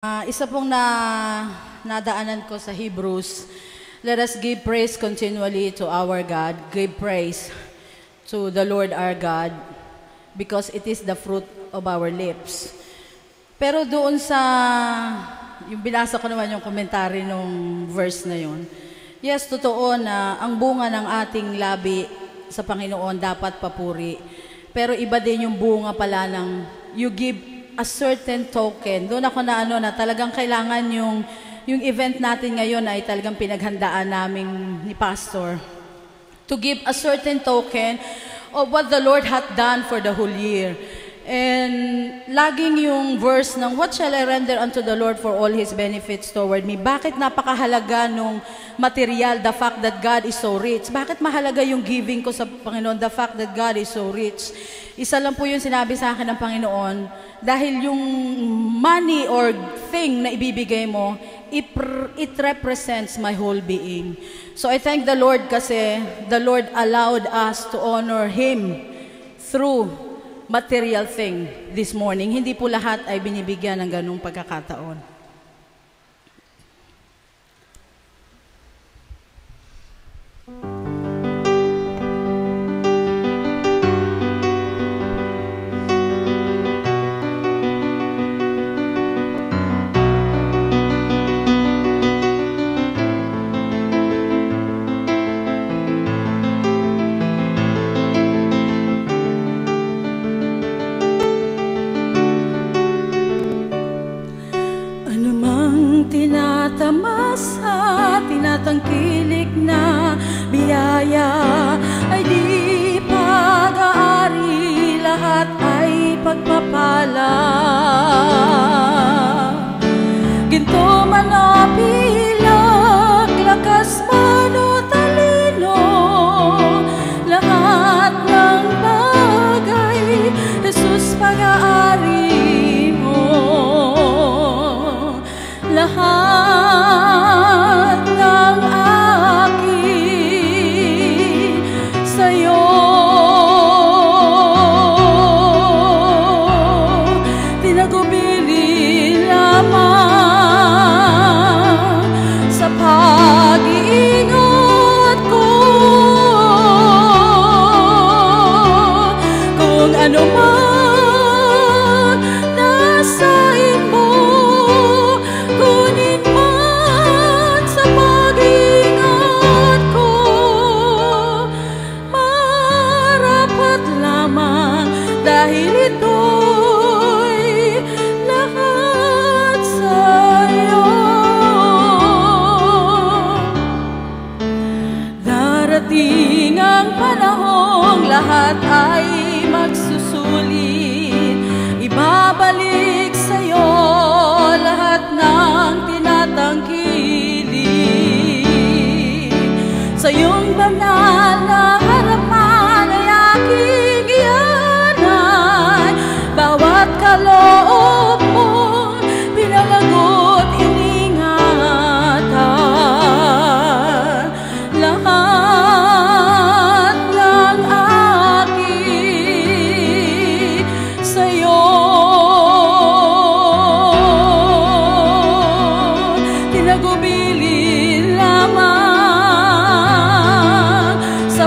Isa pong nadaanan ko sa Hebrews, let us give praise continually to our God. Give praise to the Lord our God because it is the fruit of our lips. Pero doon sa, yung binasa ko naman yung komentary nung verse na yun, yes, totoo na ang bunga ng ating labi sa Panginoon dapat papuri. Pero iba din yung bunga pala ng you give a certain token. Doon ako na talagang kailangan yung event natin ngayon ay talagang pinaghandaan namin ni Pastor. To give a certain token of what the Lord hath done for the whole year. And laging yung verse ng, what shall I render unto the Lord for all His benefits toward me? Bakit napakahalaga nung material, the fact that God is so rich? Bakit mahalaga yung giving ko sa Panginoon, the fact that God is so rich? Isa lang po yung sinabi sa akin ng Panginoon, dahil yung money or thing na ibibigay mo, it represents my whole being. So I thank the Lord kasi the Lord allowed us to honor Him through material thing this morning. Hindi po lahat ay binibigyan ng ganung pagkakataon. Tinatangkilik na biyaya ay di pag-aari, lahat ay pagpapala. Ginto man o pilag, lakas man o talino, lahat ng bagay, Jesus pag-aari mo. Lahat ng akin sa'yo, tinagubili lamang sa pag-iingat ko. Kung ano man nasa mo, kunin man sa pag-iingat ko, marapat lamang dahil ito'y lahat sa'yo. Darating ang panahong lahat ay magsusulit, ibabalik sa'yo lahat ng tinatangkilik. Sa iyong banal na harapan ay aking iyanay, bawat kaloob mo pinalagot iningatan. Lahat ng akin sa'yo, tinagubili lamang sa